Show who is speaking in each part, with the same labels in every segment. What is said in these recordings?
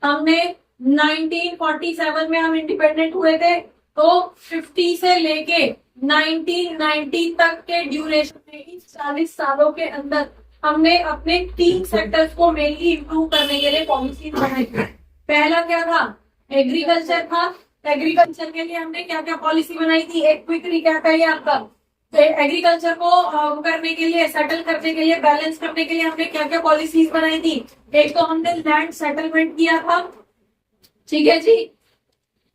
Speaker 1: हमने 1947 में हम इंडिपेंडेंट हुए थे, तो 50 से लेके 1990 तक के ड्यूरेशन में, इन 40 सालों के अंदर हमने अपने 3 सेक्टर्स को मेनली इम्प्रूव करने के लिए पॉलिसी बनाई। पहला क्या था? एग्रीकल्चर था। एग्रीकल्चर के लिए हमने क्या क्या पॉलिसी बनाई थी? एक क्विक रिकैप है ये आपका। एग्रीकल्चर को करने के लिए, सेटल करने के लिए, बैलेंस करने के लिए हमने क्या क्या पॉलिसीज बनाई थी? एक तो हमने लैंड सेटलमेंट किया था, ठीक है जी,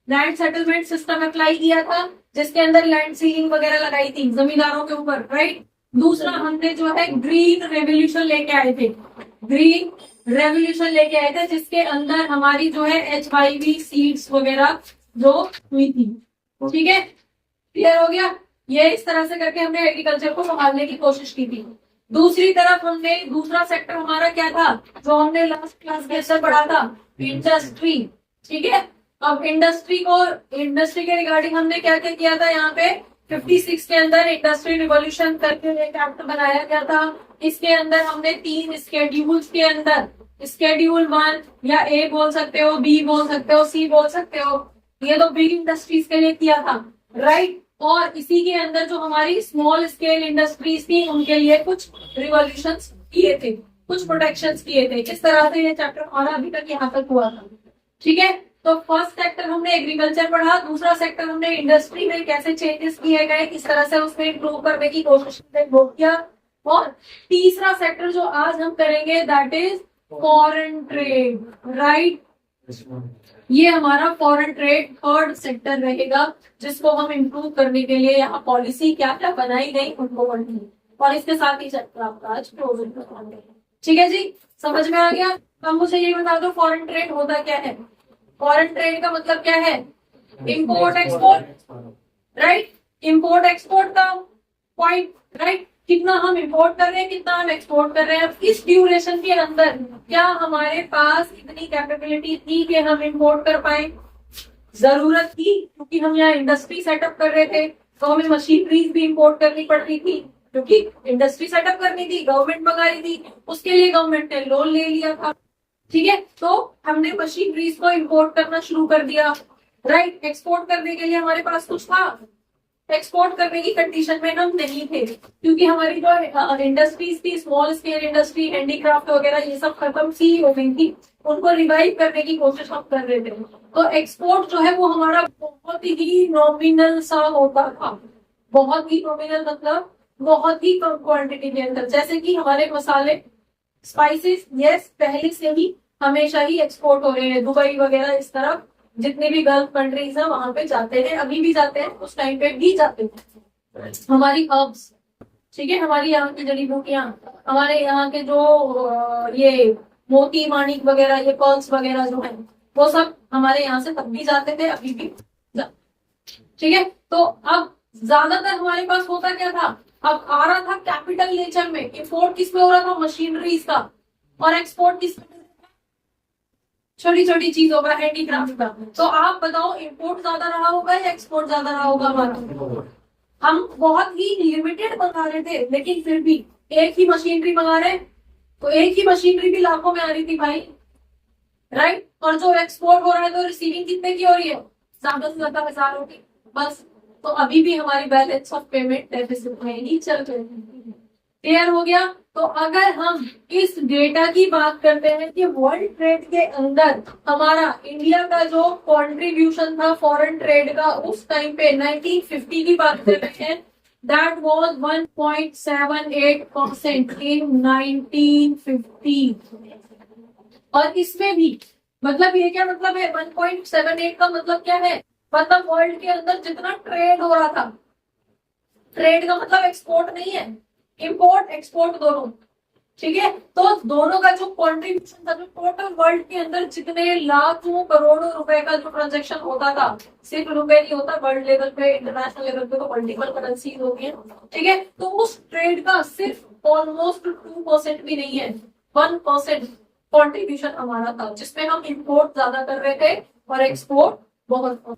Speaker 1: लैंड सेटलमेंट सिस्टम अप्लाई किया था, जिसके अंदर लैंड सीलिंग वगैरह लगाई थी जमींदारों के ऊपर, राइट। दूसरा हमने जो है ग्रीन रेवोल्यूशन लेके आए थे, ग्रीन रेवोल्यूशन लेके आए थे, जिसके अंदर हमारी जो है HYV सीड्स वगैरह जो हुई थी, ठीक है, क्लियर हो गया। ये इस तरह से करके हमने एग्रीकल्चर को संभालने की कोशिश की थी। दूसरी तरफ हमने, दूसरा सेक्टर हमारा क्या था, जो हमने लास्ट क्लास के अंदर पढ़ा था, इंडस्ट्री, ठीक है। अब इंडस्ट्री के रिगार्डिंग हमने क्या क्या किया था? यहाँ पे 56 के अंदर इंडस्ट्री रिवॉल्यूशन करके एक एक्ट बनाया गया था। इसके अंदर हमने 3 स्केड्यूल्स के अंदर, स्केड्यूल 1 या A बोल सकते हो, B बोल सकते हो, C बोल सकते हो, ये तो बिग इंडस्ट्रीज के लिए किया था, राइट। और इसी के अंदर जो हमारी स्मॉल स्केल इंडस्ट्रीज थी, उनके लिए कुछ रिवॉल्यूशंस किए थे, कुछ प्रोटेक्शंस किए थे। इस तरह से ये चैप्टर हमारा अभी तक यहाँ तक हुआ था, ठीक है। तो फर्स्ट सेक्टर हमने एग्रीकल्चर पढ़ा, दूसरा सेक्टर हमने इंडस्ट्री में कैसे चेंजेस किए गए, किस तरह से उसमें इंप्रूव करने की कोशिश किया, और तीसरा सेक्टर जो आज हम करेंगे that is foreign trade, right. ये हमारा फॉरेन ट्रेड थर्ड सेक्टर रहेगा, जिसको हम इम्प्रूव करने के लिए यहाँ पॉलिसी क्या क्या बनाई गई उनको पढ़ेंगे, और इसके साथ ही चैप्टर आपका आज क्लोज होगा, ठीक है जी, समझ में आ गया। तो मुझे ये बता दो फॉरेन ट्रेड होता क्या है? फॉरेन ट्रेड का मतलब क्या है? Import export, right, import export का पॉइंट, राइट। कितना हम इंपोर्ट कर रहे हैं, कितना हम एक्सपोर्ट कर रहे हैं, इस ड्यूरेशन के अंदर क्या हमारे पास इतनी कैपेबिलिटी थी कि हम इंपोर्ट कर पाए? जरूरत थी, क्योंकि हम यहाँ इंडस्ट्री सेटअप कर रहे थे, तो हमें मशीनरीज भी इंपोर्ट करनी पड़ती थी, क्योंकि इंडस्ट्री सेटअप करनी थी, गवर्नमेंट मंगा रही थी, उसके लिए गवर्नमेंट ने लोन ले लिया था, ठीक है। तो हमने मशीनरीज को इंपोर्ट करना शुरू कर दिया, राइट। एक्सपोर्ट करने के लिए हमारे पास कुछ था? एक्सपोर्ट करने की कंडीशन में हम नहीं थे, क्योंकि हमारी जो इंडस्ट्रीज थी, स्मॉल स्केल इंडस्ट्री, हैंडीक्राफ्ट वगैरह, ये सब खत्म सी हो गई थी, उनको रिवाइव करने की कोशिश हम कर रहे थे। तो एक्सपोर्ट जो है वो हमारा बहुत ही नॉमिनल सा होता था, बहुत ही नॉमिनल मतलब बहुत ही कम क्वांटिटी के अंदर। जैसे कि हमारे मसाले, स्पाइसेस, यस, पहले से ही हमेशा ही एक्सपोर्ट हो रहे हैं, दुबई वगैरह इस तरफ जितने भी गल्फ कंट्रीज हैं वहां पे जाते हैं, अभी भी जाते हैं, उस टाइम पे भी जाते हैं। हमारी हर्ब्स, ठीक है, हमारी यहाँ की जड़ी बूटियां, हमारे यहाँ के जो ये मोती माणिक वगैरह, ये पर्ल्स वगैरह जो है, वो सब हमारे यहाँ से तब भी जाते थे, अभी भी, ठीक है। तो अब ज्यादातर हमारे पास होता क्या था? अब आ रहा था कैपिटल नेचर में, इंपोर्ट किस में हो रहा था? मशीनरीज का, और एक्सपोर्ट किस में? छोटी छोटी चीजों का, हैंडीक्राफ्ट का। तो आप बताओ इंपोर्ट ज्यादा रहा होगा या एक्सपोर्ट ज्यादा रहा होगा हमारा? हम बहुत ही लिमिटेड मंगा रहे थे, लेकिन फिर भी एक ही मशीनरी मंगा रहे, तो एक ही मशीनरी भी लाखों में आ रही थी भाई, राइट। और जो एक्सपोर्ट हो रहा है, तो रिसीविंग कितने की हो रही है? ज्यादा से ज्यादा हजारों की, बस। तो अभी भी हमारी बैलेंस ऑफ पेमेंट डेफिसिट में ही चल रही है, क्लियर हो गया। तो अगर हम इस डेटा की बात करते हैं कि वर्ल्ड ट्रेड के अंदर हमारा इंडिया का जो कंट्रीब्यूशन था फॉरेन ट्रेड का, उस टाइम पे 1950 की बात कर रहे हैं, दैट वाज 1.78% इन 1950। और इसमें भी मतलब ये क्या मतलब है? 1.78 का मतलब क्या है? मतलब वर्ल्ड के अंदर जितना ट्रेड हो रहा था, ट्रेड का मतलब एक्सपोर्ट नहीं है, इंपोर्ट एक्सपोर्ट दोनों, ठीक है। तो दोनों का जो कॉन्ट्रीब्यूशन था, जो टोटल वर्ल्ड के अंदर जितने लाखों करोड़ों रुपए का जो ट्रांजैक्शन होता था, सिर्फ रुपए नहीं होता, वर्ल्ड लेवल पे, इंटरनेशनल लेवल पे तो मल्टीपल करेंसीज होती है, ठीक है। तो उस ट्रेड का सिर्फ ऑलमोस्ट 2% भी नहीं है, 1% कॉन्ट्रीब्यूशन हमारा था, जिसमें हम इंपोर्ट ज्यादा कर रहे थे और एक्सपोर्ट बहुत कम।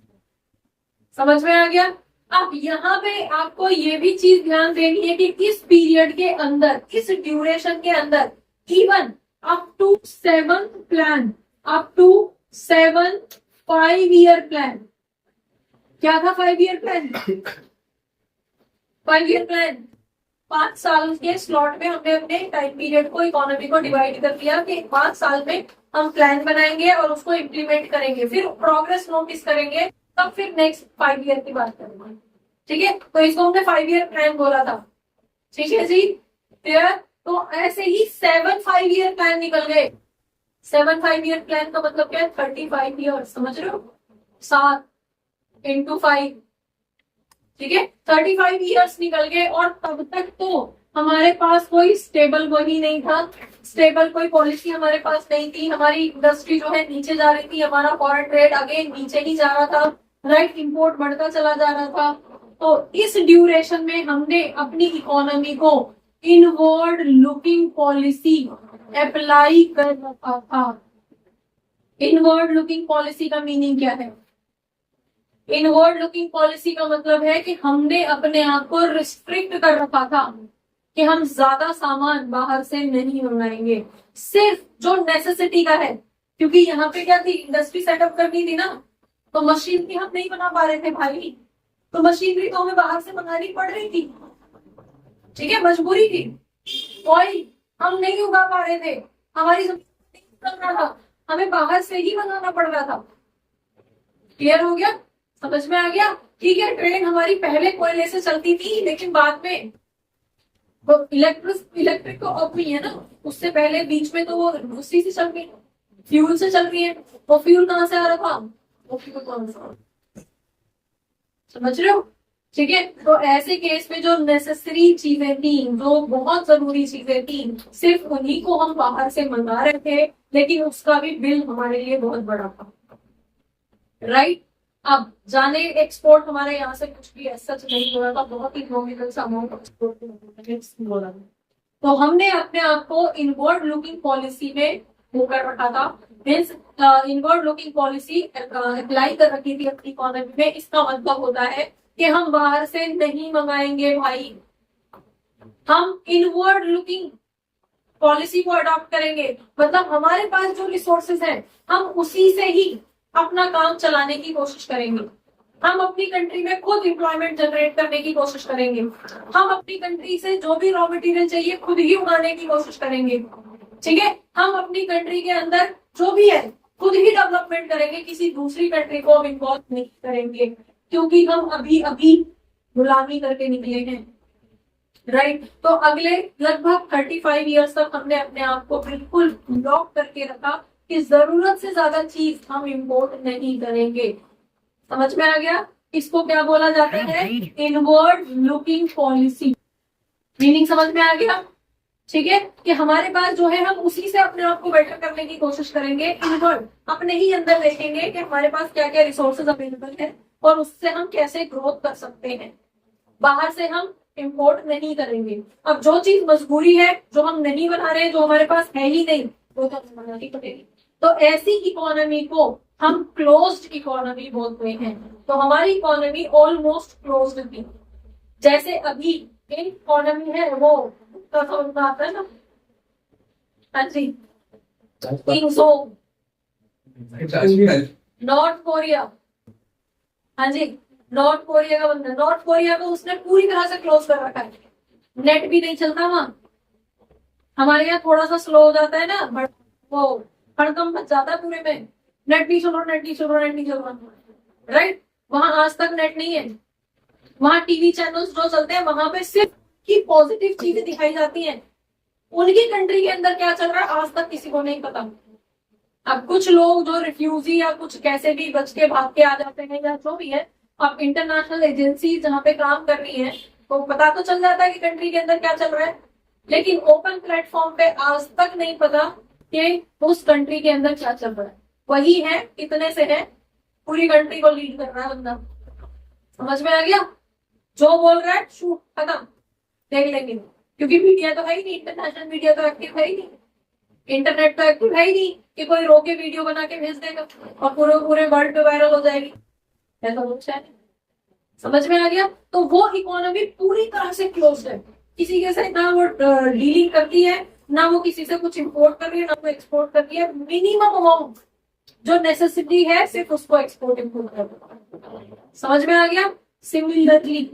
Speaker 1: समझ में आ गया। अब यहाँ पे आपको ये भी चीज ध्यान देनी है कि इस पीरियड के अंदर, इस ड्यूरेशन के अंदर, even up to 7th plan, up to 7 5-year plan. क्या था 5-year प्लान? 5-year प्लान 5 साल के स्लॉट में हमने अपने टाइम पीरियड को, इकोनॉमी को डिवाइड कर दिया कि 5 साल में हम प्लान बनाएंगे और उसको इम्प्लीमेंट करेंगे, फिर प्रोग्रेस नोटिस करेंगे, तब फिर नेक्स्ट 5 ईयर की बात करेंगे। ठीक है, तो इसको हमने 5-year प्लान बोला था। ठीक है जी, क्लियर? तो ऐसे ही 7 5-year प्लान निकल गए। 7 5-year प्लान का मतलब क्या है? 35 ईयर्स, समझ रहे हो? 7 into 5, ठीक है, 35 ईयर्स निकल गए। और तब तक तो हमारे पास कोई स्टेबल वही नहीं था, स्टेबल कोई पॉलिसी हमारे पास नहीं थी। हमारी इंडस्ट्री जो है नीचे जा रही थी, हमारा फॉरेन ट्रेड अगेन नीचे ही जा रहा था, राइट, इंपोर्ट बढ़ता चला जा रहा था। तो इस ड्यूरेशन में हमने अपनी इकोनॉमी को इनवर्ड लुकिंग पॉलिसी अप्लाई कर रखा था। इनवर्ड लुकिंग पॉलिसी का मीनिंग क्या है? इनवर्ड लुकिंग पॉलिसी का मतलब है कि हमने अपने आप को रिस्ट्रिक्ट कर रखा था कि हम ज्यादा सामान बाहर से नहीं मंगाएंगे, सिर्फ जो नेसेसिटी का है। क्योंकि यहाँ पे क्या थी, इंडस्ट्री सेटअप करनी थी ना, तो मशीनरी हम नहीं बना पा रहे थे भाई, तो मशीनरी तो हमें बाहर से मंगानी पड़ रही थी। ठीक है, मजबूरी थी। ऑयल हम नहीं उगा पा रहे थे, हमारी जमीन नहीं उग रहा था, हमें बाहर से ही मंगाना पड़ रहा था। क्लियर हो गया? समझ में आ गया? ठीक है, ट्रेन हमारी पहले कोयले से चलती थी, लेकिन बाद में वो इलेक्ट्रिक तो अब भी है ना, उससे पहले बीच में तो वो उसी से चल रही, फ्यूल से चल रही है। वो फ्यूल कहाँ से आ रहा था? वो फ्यूल कौन सा, समझ रहे हो? ठीक है, तो ऐसे केस में जो नेसेसरी चीजें थी, जो बहुत जरूरी चीजें थी, सिर्फ उन्हीं को हम बाहर से मंगा रहे थे, लेकिन उसका भी बिल हमारे लिए बहुत बड़ा था, राइट। अब जाने एक्सपोर्ट हमारे यहाँ से कुछ भी ऐसा नहीं हो रहा था, बहुत ही नॉमिनल सा अमाउंट एक्सपोर्ट हो रहा था। तो हमने अपने आप को इनवर्ड लुकिंग पॉलिसी में वो कर रखा था, means inward looking policy apply कर रखी थी अपनी इकोनॉमी में। इसका मतलब होता है कि हम बाहर से नहीं मंगाएंगे भाई, हम इनवर्ड लुकिंग पॉलिसी को अडॉप्ट करेंगे। मतलब हमारे पास जो रिसोर्सेज हैं, हम उसी से ही अपना काम चलाने की कोशिश करेंगे। हम अपनी कंट्री में खुद एम्प्लॉयमेंट जनरेट करने की कोशिश करेंगे। हम अपनी कंट्री से जो भी रॉ मटेरियल चाहिए खुद ही उगाने की कोशिश करेंगे। ठीक है, हम अपनी कंट्री के अंदर जो भी है खुद ही डेवलपमेंट करेंगे, किसी दूसरी कंट्री को इन्वॉल्व नहीं करेंगे, क्योंकि हम अभी अभी गुलामी करके निकले हैं, राइट। तो अगले लगभग 35 ईयर्स तक हमने अपने आप को बिल्कुल लॉक करके रखा कि जरूरत से ज्यादा चीज हम इंपोर्ट नहीं करेंगे। समझ में आ गया? इसको क्या बोला जाता है? Inward looking policy. मीनिंग समझ में आ गया? ठीक है, कि हमारे पास जो है हम उसी से अपने आप को बेटर करने की कोशिश करेंगे। इनवर्ड अपने ही अंदर देखेंगे कि हमारे पास क्या क्या रिसोर्सेज अवेलेबल है और उससे हम कैसे ग्रोथ कर सकते हैं। बाहर से हम इंपोर्ट नहीं करेंगे। अब जो चीज मजबूरी है, जो हम नहीं बना रहे, जो हमारे पास है ही नहीं, वो तो हमें बनानी पड़ेगी। तो ऐसी इकोनॉमी को हम क्लोज्ड इकोनॉमी बोलते हैं। तो हमारी इकोनॉमी ऑलमोस्ट क्लोज्ड थी। जैसे अभी एक इकोनॉमी है, वो आता है ना, हाँ जी, नॉर्थ कोरिया, हाँ जी, नॉर्थ कोरिया का बंदा, नॉर्थ कोरिया को उसने पूरी तरह से क्लोज कर रखा है। नेट भी नहीं चलता वहां। हमारे यहाँ थोड़ा सा स्लो हो जाता है ना, बट वो हड़कम मच जाता है पूरे में, नेट नहीं चल रहा, नेट नहीं चल रहा, नेट नहीं चल रहा, राइट। वहां आज तक नेट नहीं है। वहां टीवी चैनल्स जो चलते हैं, वहां पे सिर्फ की पॉजिटिव चीजें दिखाई जाती हैं। उनकी कंट्री के अंदर क्या चल रहा है आज तक किसी को नहीं पता। अब कुछ लोग जो रिफ्यूजी या कुछ कैसे भी बच के भाग के आ जाते हैं या जो भी है, अब इंटरनेशनल एजेंसी जहाँ पे काम कर रही है, तो पता तो चल जाता है कि कंट्री के अंदर क्या चल रहा है, लेकिन ओपन प्लेटफॉर्म पे आज तक नहीं पता कि उस कंट्री के अंदर क्या चल रहा है। वही है, इतने से है, पूरी कंट्री को लीड कर रहा है बंदा। समझ में आ गया? जो बोल रहा है शूट, खत्म, देख लेंगे। क्योंकि मीडिया तो है ही नहीं, इंटरनेशनल मीडिया तो एक्टिव है ही नहीं, इंटरनेट तो एक्टिव है ही नहीं कि कोई रोके वीडियो बना के भेज देगा और पूरे वर्ल्ड पे वायरल हो जाएगी। ऐसा कुछ है नहीं। समझ में आ गया? तो वो इकोनॉमी पूरी तरह से क्लोज्ड है, किसी के साथ ना वो डीलिंग करती है, ना वो किसी से कुछ इंपोर्ट कर रही है, ना वो एक्सपोर्ट कर रही है। मिनिमम अमाउंट जो नेसेसिटी है सिर्फ उसको एक्सपोर्ट इम्पोर्ट कर दो। समझ में आ गया? सिमिलरली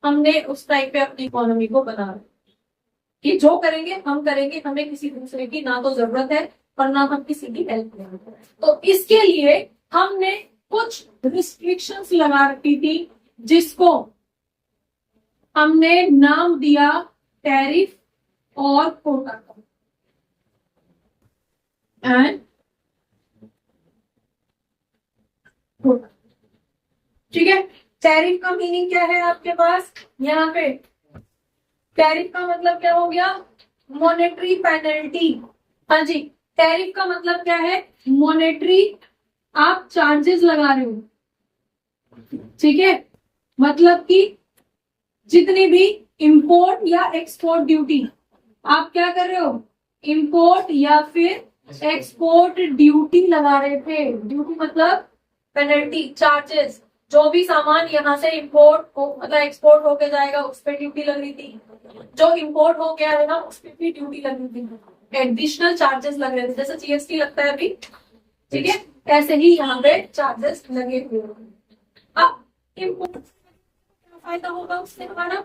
Speaker 1: हमने उस टाइप पे अपनी इकोनॉमी को बना कि जो करेंगे हम करेंगे, हमें किसी दूसरे की ना तो जरूरत है और ना हम किसी की हेल्प करेंगे। तो इसके लिए हमने कुछ रिस्ट्रिक्शंस लगा रखी थी जिसको हमने नाम दिया टैरिफ और कोटा एंड कोटा। ठीक है, टैरिफ का मीनिंग क्या है आपके पास यहाँ पे? टैरिफ का मतलब क्या हो गया? Monetary penalty. हाँ जी, टैरिफ का मतलब क्या है? मॉनेटरी, आप चार्जेस लगा रहे हो। ठीक है, मतलब कि जितनी भी इंपोर्ट या एक्सपोर्ट ड्यूटी आप क्या कर रहे हो, इंपोर्ट या फिर एक्सपोर्ट ड्यूटी लगा रहे थे। ड्यूटी मतलब पेनल्टी, चार्जेस। जो भी सामान यहाँ से इंपोर्ट हो मतलब एक्सपोर्ट होके जाएगा उस पर ड्यूटी लग रही थी, जो इंपोर्ट हो गया है ना उस पर भी ड्यूटी लग रही थी, एडिशनल चार्जेस लग रहे थे, जैसे जीएसटी लगता है अभी। ठीक है, ऐसे ही यहाँ पे चार्जेस लगे हुए। अब इंपोर्ट फायदा होगा उससे हमारा,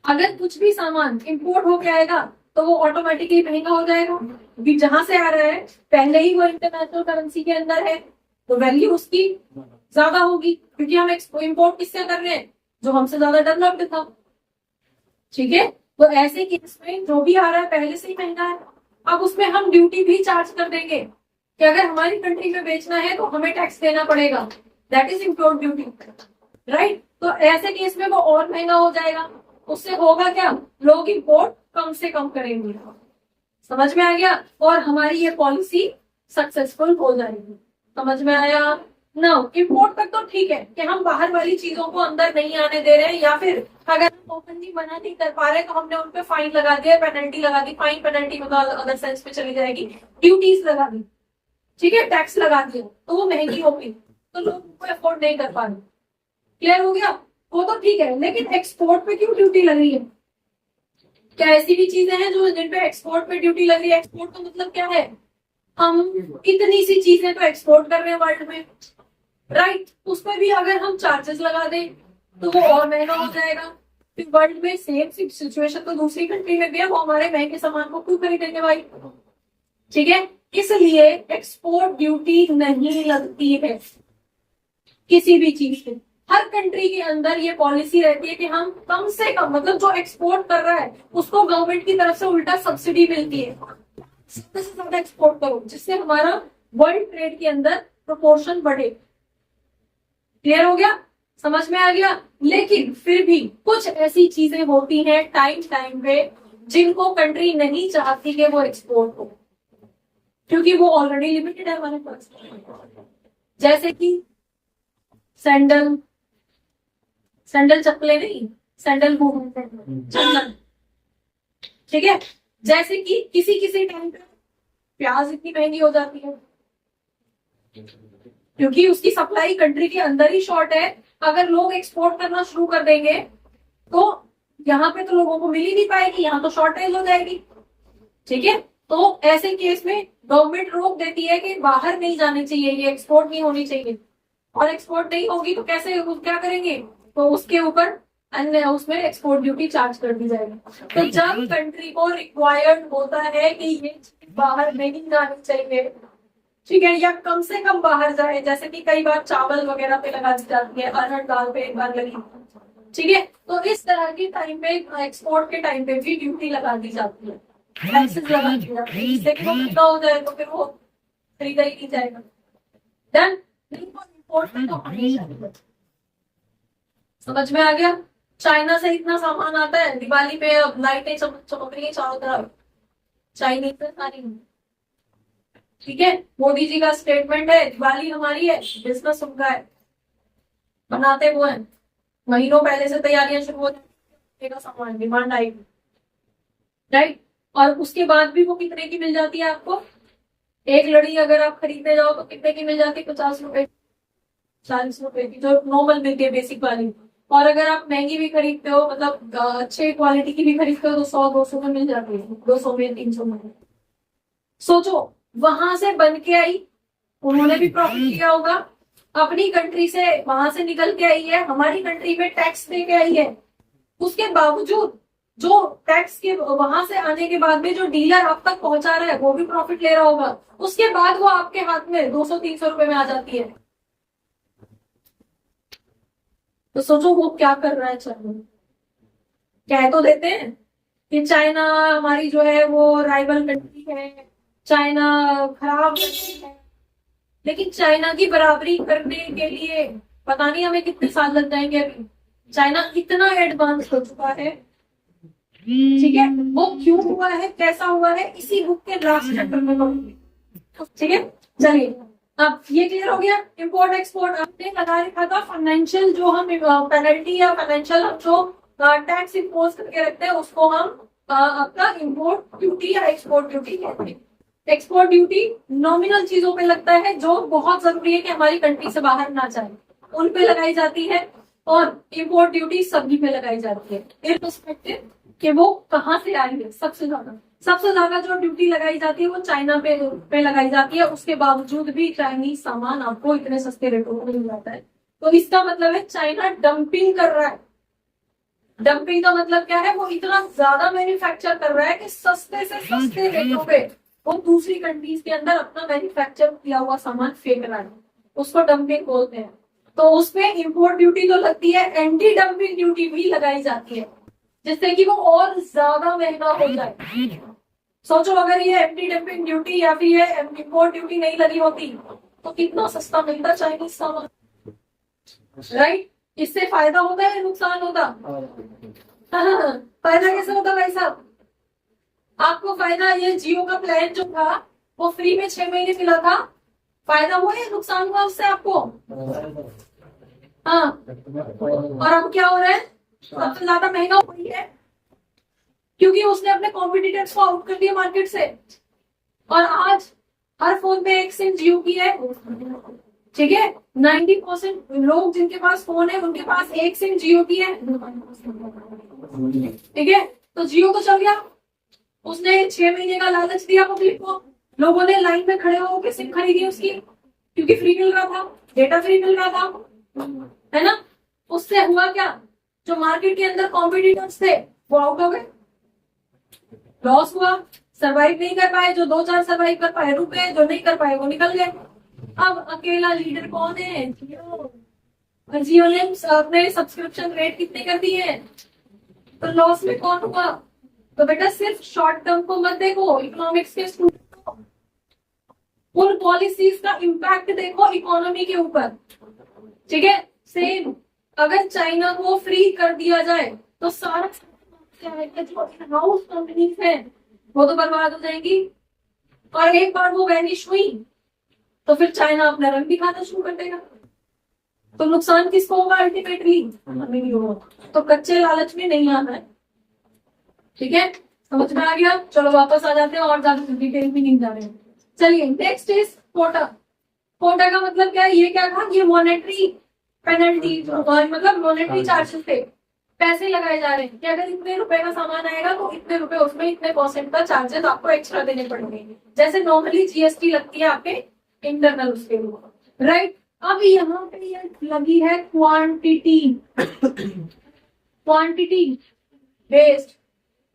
Speaker 1: अगर कुछ भी सामान इंपोर्ट होके आएगा तो वो ऑटोमेटिकली महंगा हो जाएगा, क्योंकि जहां से आ रहा है पहले ही वो इंटरनेशनल करेंसी के अंदर है, तो वैल्यू उसकी ज्यादा होगी, क्योंकि हम इंपोर्ट किससे कर रहे हैं? जो हमसे ज्यादा डेवलप्ड था। ठीक है, तो ऐसे केस में जो भी आ रहा है पहले से ही महंगा है, अब उसमें हम ड्यूटी भी चार्ज कर देंगे कि अगर हमारी कंट्री में बेचना है तो हमें टैक्स देना पड़ेगा, that is import duty, right. तो ऐसे केस में वो और महंगा हो जाएगा, उससे होगा क्या? लोग इंपोर्ट कम से कम करेंगे। समझ में आ गया? और हमारी ये पॉलिसी सक्सेसफुल हो जाएगी। समझ में आया? ना इंपोर्ट तक तो ठीक है कि हम बाहर वाली चीजों को अंदर नहीं आने दे रहे हैं, या फिर अगर हम ओपनली मना नहीं कर पा रहे तो हमने उन पे फाइन लगा दिया, पेनल्टी लगा दी। फाइन पेनल्टी मतलब अदर सेंस में चली जाएगी, ड्यूटीज लगा दी, ठीक है, टैक्स लगा दिया, तो वो महंगी होगी तो लोग उनको अफोर्ड नहीं कर पा रहे। क्लियर हो गया? वो तो ठीक है, लेकिन एक्सपोर्ट पे क्यों ड्यूटी लग रही है? क्या ऐसी भी चीजें हैं जो जिन पे एक्सपोर्ट पे ड्यूटी लग रही है? एक्सपोर्ट का मतलब क्या है? हम इतनी सी चीजें तो एक्सपोर्ट कर रहे हैं वर्ल्ड में, राइट। उस पर भी अगर हम चार्जेस लगा दें तो वो और महंगा हो जाएगा। फिर वर्ल्ड में सेम सिचुएशन तो दूसरी कंट्री में भी है, वो हमारे महंगे सामान को क्यों खरीदेंगे भाई? ठीक है, इसलिए एक्सपोर्ट ड्यूटी नहीं लगती है किसी भी चीज पे। हर कंट्री के अंदर ये पॉलिसी रहती है कि हम कम से कम मतलब जो एक्सपोर्ट कर रहा है उसको गवर्नमेंट की तरफ से उल्टा सब्सिडी मिलती है, ज्यादा से ज्यादा एक्सपोर्ट करो जिससे हमारा वर्ल्ड ट्रेड के अंदर प्रोपोर्शन बढ़े। क्लियर हो गया? समझ में आ गया? लेकिन फिर भी कुछ ऐसी चीजें होती हैं टाइम टाइम पे जिनको कंट्री नहीं चाहती कि वो एक्सपोर्ट हो, क्योंकि वो ऑलरेडी लिमिटेड है हमारे पास। जैसे कि सैंडल, सैंडल चप्पलें नहीं, सैंडल चंदन। ठीक है, जैसे कि किसी किसी टाइम पे प्याज इतनी महंगी हो जाती है क्योंकि उसकी सप्लाई कंट्री के अंदर ही शॉर्ट है। अगर लोग एक्सपोर्ट करना शुरू कर देंगे तो यहाँ पे तो लोगों को मिल ही नहीं पाएगी, यहाँ तो शॉर्टेज हो जाएगी। ठीक है, तो ऐसे केस में गवर्नमेंट रोक देती है कि बाहर नहीं जाने चाहिए, ये एक्सपोर्ट नहीं होनी चाहिए, और एक्सपोर्ट नहीं होगी तो कैसे क्या करेंगे? तो उसके ऊपर उसमें एक्सपोर्ट ड्यूटी चार्ज कर दी जाएगी। तो जब कंट्री को रिक्वायर्ड होता है कि ये बाहर नहीं जानी चाहिए, ठीक है, या कम से कम बाहर जाए, जैसे कि कई बार चावल वगैरह पे लगा दी जाती है, अरहर दाल पे एक बार लगी, ठीक है, तो इस तरह के टाइम पे एक्सपोर्ट के टाइम पे भी ड्यूटी लगा दी जाती है, टैक्सेस लगा दी जाती है, जिससे कि वो महंगा हो जाए तो फिर वो खरीदा ही नहीं जाएगा। डन? इंपोर्ट में तो समझ में आ गया? चाइना से इतना सामान आता है, दिवाली पे अब लाइटें चमक रही है चारों तरफ, चाइनीज से सारी। ठीक है, मोदी जी का स्टेटमेंट है दिवाली हमारी है, बिजनेस उनका है, बनाते वो है, महीनों पहले से तैयारियां शुरू हो जाती है, सामान डिमांड आएगी, राइट। और उसके बाद भी वो कितने की मिल जाती है आपको? एक लड़ी अगर आप खरीदने जाओ तो कितने की मिल जाती है? 50 रुपए, 40 रुपए की, जो नॉर्मल मिलती है बेसिक वाली। और अगर आप महंगी भी खरीदते हो, मतलब अच्छे क्वालिटी की भी खरीदते हो, तो 100-200 में मिल जाती है, 200 में, 300 में। सोचो, वहां से बन के आई, उन्होंने भी प्रॉफिट किया होगा, अपनी कंट्री से वहां से निकल के आई है, हमारी कंट्री में टैक्स दे के आई है, उसके बावजूद जो टैक्स के वहां से आने के बाद में जो डीलर आप तक पहुंचा रहा है वो भी प्रॉफिट ले रहा होगा, उसके बाद वो आपके हाथ में 200-300 रुपए में आ जाती है। तो सोचो वो क्या कर रहा है। चलो कह तो देते हैं कि चाइना हमारी जो है वो राइवल कंट्री है, चाइना खराब कंट्री है, लेकिन चाइना की बराबरी करने के लिए पता नहीं हमें कितने साल लग जाएंगे। अभी चाइना इतना एडवांस हो चुका है, ठीक है, वो क्यों हुआ है, कैसा हुआ है, इसी बुक के लास्ट चैप्टर में पढ़ूंगी। ठीक है, चलिए अब ये क्लियर हो गया। इंपोर्ट एक्सपोर्ट आपने लगा रखा था, फाइनेंशियल जो हम पेनल्टी या फाइनेंशियल जो टैक्स इम्पोज करके रखते हैं उसको हम आपका इंपोर्ट ड्यूटी या एक्सपोर्ट ड्यूटी कहते हैं। एक्सपोर्ट ड्यूटी नॉमिनल चीजों पे लगता है जो बहुत जरूरी है कि हमारी कंट्री से बाहर ना जाए, उन पे लगाई जाती है, और इंपोर्ट ड्यूटी सभी पे लगाई जाती है, इररिस्पेक्टिव कि वो कहाँ से आई है। सबसे ज्यादा जो ड्यूटी लगाई जाती है वो चाइना पे लगाई जाती है, उसके बावजूद भी चाइनीज सामान आपको इतने सस्ते रेटों में मिल जाता है। तो इसका मतलब है चाइना डंपिंग कर रहा है। डंपिंग का मतलब क्या है, वो इतना ज्यादा मैन्युफैक्चर कर रहा है कि सस्ते से सस्ते रेटों पे वो दूसरी कंट्रीज के अंदर अपना मैन्युफैक्चर किया हुआ सामान फेंक रहा है, उसको डंपिंग बोलते हैं। तो उसपे इंपोर्ट ड्यूटी तो लगती है, एंटी डंपिंग ड्यूटी भी लगाई जाती है, जिससे कि वो और ज्यादा महंगा हो जाए। सोचो अगर ये एंटी डंपिंग ड्यूटी या फिर ये इंपोर्ट ड्यूटी नहीं लगी होती तो कितना सस्ता मिलता चाइनीज सामान, राइट। इससे फायदा होता है, नुकसान होता। फायदा कैसे होता भाई साहब, आपको फायदा, ये जियो का प्लान जो था वो फ्री में 6 महीने मिला था, फायदा हुआ या नुकसान हुआ उससे आपको? हाँ, और अब क्या हो रहा है, सबसे ज्यादा महंगा हो रही है क्योंकि उसने अपने कॉम्पिटिटर्स को आउट कर दिया मार्केट से। और आज हर फोन पे एक सिम जियो की है, ठीक है, 90% लोग जिनके पास फोन है उनके पास एक सिम जियो की है, ठीक है। तो जियो तो चल गया, उसने 6 महीने का लालच दिया पब्लिक को, लोगों ने लाइन में खड़े होकर सिम खरीदी उसकी, क्योंकि फ्री मिल रहा था, डेटा फ्री मिल रहा था, है ना। उससे हुआ क्या, जो मार्केट के अंदर कॉम्पिटिटर्स थे वो आउट हो गए, लॉस हुआ, सरवाइव नहीं कर पाए, जो 2-4 सरवाइव कर पाए रुक गए, जो नहीं कर पाए वो निकल गए। अब अकेला लीडर कौन है, जियो। जियो ने अपने सब्सक्रिप्शन रेट कितने कर दिए, तो लॉस में कौन हुआ। तो बेटा सिर्फ शॉर्ट टर्म को मत देखो, इकोनॉमिक्स के स्टूडेंट को उन पॉलिसीज का इम्पैक्ट देखो इकोनॉमी के ऊपर, ठीक है। सेम अगर चाइना को फ्री कर दिया जाए तो सारा जो हाउस कंपनीज है वो तो बर्बाद हो जाएंगी, और एक बार वो वैनिश हुई तो फिर चाइना अपना रंग दिखाना शुरू कर देगा। तो नुकसान किसको होगा अल्टीमेटली, हमें ही होगा। तो कच्चे लालच में नहीं आना है, ठीक है, समझ में आ गया। चलो वापस आ जाते हैं, और ज्यादा डिटेल में नहीं जा रहे हैं। चलिए नेक्स्ट इज कोटा। कोटा का मतलब क्या है, ये क्या था, ये मॉनेटरी पेनल्टी, मतलब मॉनेटरी चार्जेस थे, पैसे लगाए जा रहे हैं कि अगर इतने रुपए का सामान आएगा तो इतने रुपए उसमें इतने % का चार्जेस आपको एक्स्ट्रा देने पड़ेंगे, जैसे नॉर्मली जीएसटी लगती है आपके इंटरनल उसके लिए, राइट। अब यहाँ पे ये लगी है क्वांटिटी, क्वांटिटी बेस्ड,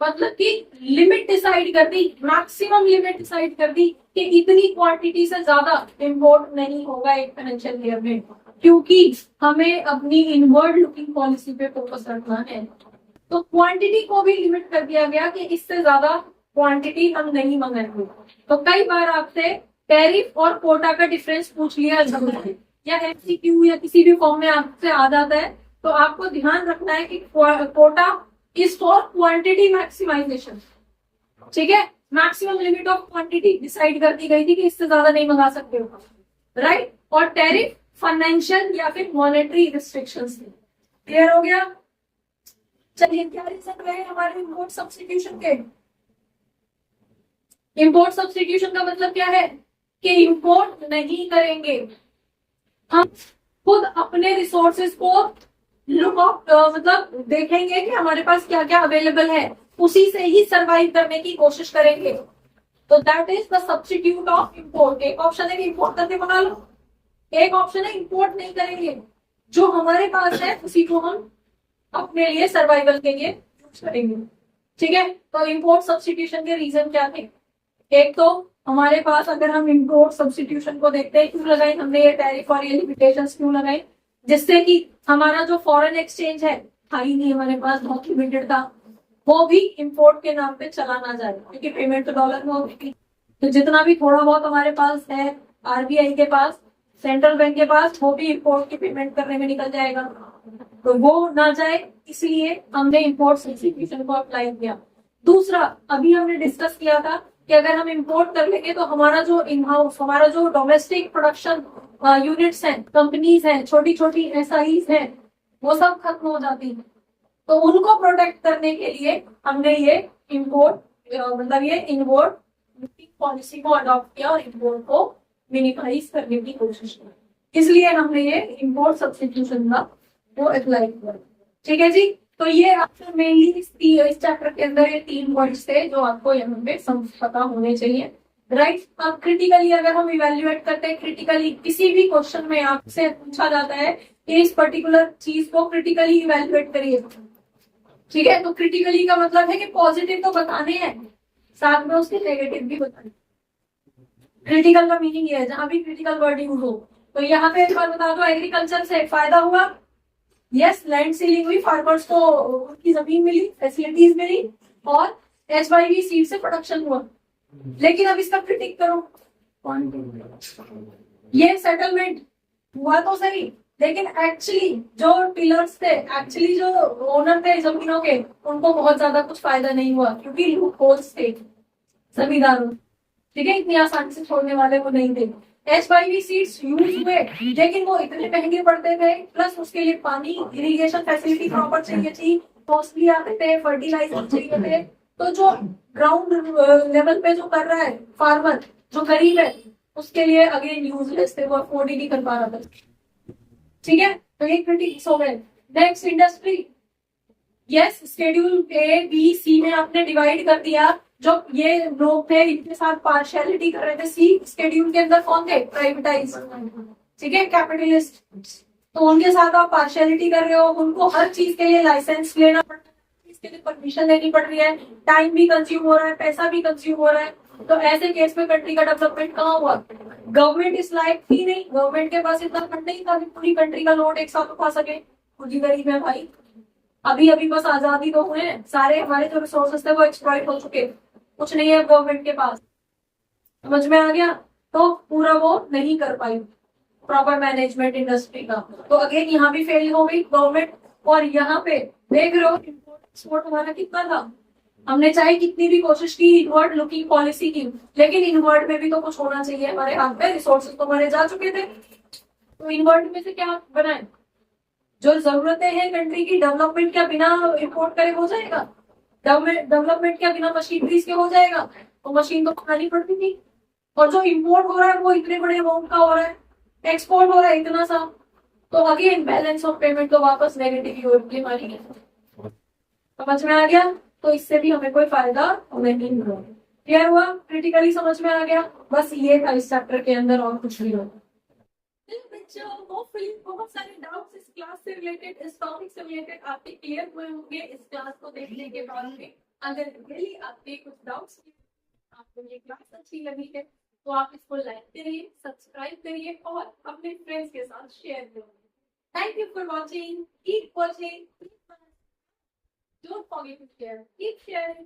Speaker 1: मतलब कि लिमिट डिसाइड कर दी, मैक्सिमम लिमिट डिसाइड कर दी कि इतनी क्वांटिटी से ज्यादा इंपोर्ट नहीं होगा एक फाइनेंशियल ईयर में, क्योंकि हमें अपनी इनवर्ड लुकिंग पॉलिसी पे फोकस रखना है। तो क्वांटिटी को भी लिमिट कर दिया गया कि इससे ज्यादा क्वांटिटी हम नहीं मंगाएंगे। तो कई बार आपसे टैरिफ और कोटा का डिफरेंस पूछ लिया जाता है, या एमसीक्यू या किसी भी फॉर्म में आपसे आ जाता है, तो आपको ध्यान रखना है कि quota is for quantity maximisation, ठीक है। Maximum limit of quantity decide कर दी गई थी कि इससे ज्यादा नहीं मंगा सकते हो, राइट। और टैरिफ फाइनेंशियल या फिर मॉनेटरी रिस्ट्रिक्शंस थे। क्लियर हो गया। चलिए क्या रीजन रहे हमारे इंपोर्ट सब्स्टिट्यूशन के। इंपोर्ट सब्स्टिट्यूशन का मतलब क्या है कि इंपोर्ट नहीं करेंगे, हम खुद अपने रिसोर्सेज को लुक आउट, मतलब देखेंगे कि हमारे पास क्या क्या अवेलेबल है, उसी से ही सरवाइव करने की कोशिश करेंगे। तो that is the substitute of import. एक ऑप्शन है कि इंपोर्ट करके मंगा लो, एक ऑप्शन है इंपोर्ट नहीं करेंगे, जो हमारे पास है उसी को हम अपने लिए सर्वाइवल के लिए यूज करेंगे। ठीक है, तो इंपोर्ट सब्स्टिट्यूशन के रीजन क्या थे? एक तो हमारे पास अगर हम इंपोर्ट सब्स्टिट्यूशन को देखते हैं, क्यों लगाई हमने ये टैरिफ और ये लिमिटेशंस क्यों लगाई? जिससे कि हमारा जो फॉरेन एक्सचेंज है था ही नहीं हमारे पास, बहुत लिमिटेड था, वो भी इंपोर्ट के नाम पे चला ना जाए, क्योंकि पेमेंट तो डॉलर में होगी। तो जितना भी थोड़ा बहुत हमारे पास है आरबीआई के पास, सेंट्रल बैंक के पास, वो भी इंपोर्ट की पेमेंट करने में निकल जाएगा, तो वो ना जाए, इसलिए हमने इंपोर्ट सब्स्टिट्यूशन को अप्लाई किया। दूसरा, अभी हमने डिस्कस किया था कि अगर हम इंपोर्ट कर लेंगे तो हमारा जो इन हाउस, हमारा जो डोमेस्टिक प्रोडक्शन यूनिट्स हैं, कंपनीज हैं, छोटी छोटी एसआईज हैं, वो सब खत्म हो जाती है। तो उनको प्रोटेक्ट करने के लिए हमने ये इंपोर्ट मतलब ये इनवर्ड पॉलिसी को अडॉप्ट किया और इंपोर्ट को मिनिमाइज करने की कोशिश की, इसलिए हमने ये इंपोर्ट सब्स्टिट्यूशन का वो अप्लाई किया। ठीक है जी, तो ये आपको मेनली इस चैप्टर के अंदर ये 3 पॉइंट्स थे जो आपको यहाँ पे समझ पता होने चाहिए, राइट। अब क्रिटिकली अगर हम इवेल्युएट करते हैं, क्रिटिकली किसी भी क्वेश्चन में आपसे पूछा जाता है कि इस पर्टिकुलर चीज को क्रिटिकली इवेल्युएट करिए। ठीक है, तो क्रिटिकली का मतलब है कि पॉजिटिव तो बताने हैं, साथ में उसके नेगेटिव भी बताने। क्रिटिकल का मीनिंग ये है जहां भी क्रिटिकल वर्ड यूज हो, तो यहाँ पे एक बार बता दो, एग्रीकल्चर से फायदा हुआ, यस, लैंड सीलिंग हुई, फार्मर्स को उनकी जमीन मिली, फैसिलिटीज मिली, और HYV सीड से प्रोडक्शन हुआ। लेकिन अब इसका क्रिटिक करो, ये सेटलमेंट हुआ तो सही, लेकिन एक्चुअली जो टिलर्स थे, एक्चुअली जो ओनर थे जमीनों के, उनको बहुत ज्यादा कुछ फायदा नहीं हुआ, क्योंकि लूप होल्स थे जमींदारों। ठीक है, इतनी आसानी से छोड़ने वाले वो नहीं थे। HYV सीड्स यूज हुए, लेकिन वो इतने महंगे पड़ते थे, प्लस उसके लिए पानी, इरिगेशन फैसिलिटी प्रॉपर चाहिए थी, कॉस्टली आते थे, फर्टिलाइजर चाहिए थे। तो जो ग्राउंड लेवल पे जो कर रहा है फार्मर, जो गरीब है, उसके लिए अगेन यूजलेस थे, वो अफोर्ड ही नहीं कर पा रहा था। ठीक है, तो ये क्रिटिक्स हो गए। Next, industry, yes, schedule A, B, C में आपने डिवाइड कर दिया। जो ये लोग थे इनके साथ पार्शियलिटी कर रहे थे, सी शेड्यूल के अंदर कौन थे? प्राइवेटाइज, ठीक है, कैपिटलिस्ट। तो उनके साथ आप पार्शियलिटी कर रहे हो, उनको हर चीज के लिए लाइसेंस लेना पड़ रहा है, इसके लिए परमिशन लेनी पड़ रही है, टाइम भी कंज्यूम हो रहा है, पैसा भी कंज्यूम हो रहा है। तो ऐसे केस में कंट्री का डेवलपमेंट कहाँ हुआ? गवर्नमेंट इस लायक थी नहीं, गवर्नमेंट के पास इतना फंड नहीं था कि पूरी कंट्री का लोड एक साथ उठा सके, खुद ही गरीब है भाई। अभी अभी बस आजादी तो हुए, सारे हमारे जो रिसोर्सेस थे वो एक्सप्लॉइट हो चुके, कुछ नहीं है गवर्नमेंट के पास। समझ में आ गया? तो पूरा वो नहीं कर पाई प्रॉपर मैनेजमेंट इंडस्ट्री का। तो अगेन यहाँ भी फेल हो गई गवर्नमेंट। और यहाँ पे देख रहे हो इम्पोर्ट एक्सपोर्ट हमारा कितना था, हमने चाहे कितनी भी कोशिश की इनवर्ड लुकिंग पॉलिसी की, लेकिन इनवर्ड में भी तो कुछ होना चाहिए हमारे हाथ में, रिसोर्सेज तो हमारे जा चुके थे। तो इनवर्ड में से क्या बनाए? जो जरूरतें हैं कंट्री की, डेवलपमेंट क्या बिना इम्पोर्ट करे हो जाएगा? डेवलपमेंट क्या बिना मशीनरीज के हो जाएगा? तो मशीन तो बनानी पड़ती थी। और जो इम्पोर्ट हो रहा है वो इतने बड़े अमाउंट का हो रहा है, एक्सपोर्ट हो रहा है इतना सा, तो अगेन बैलेंस ऑफ पेमेंट तो वापस नेगेटिव ही होगी हमारी। समझ में आ गया? तो इससे भी हमें कोई फायदा नहीं हुआ। क्लियर हुआ? क्रिटिकली समझ में आ गया? बस ये था इस चैप्टर के अंदर, और कुछ नहीं होगा। बच्चों, होपफुली बहुत सारे डाउट्स इस क्लास से रिलेटेड, इस टॉपिक से रिलेटेड आपके क्लियर हुए होंगे इस क्लास को देखने के बाद में। अगर रियली आपके कुछ डाउट्स, आपको ये क्लास अच्छी लगी है, तो आप इसको लाइक करिए, सब्सक्राइब करिए और अपने फ्रेंड्स के साथ शेयर करिए। Thank you for watching, keep watching, don't forget to share, keep sharing.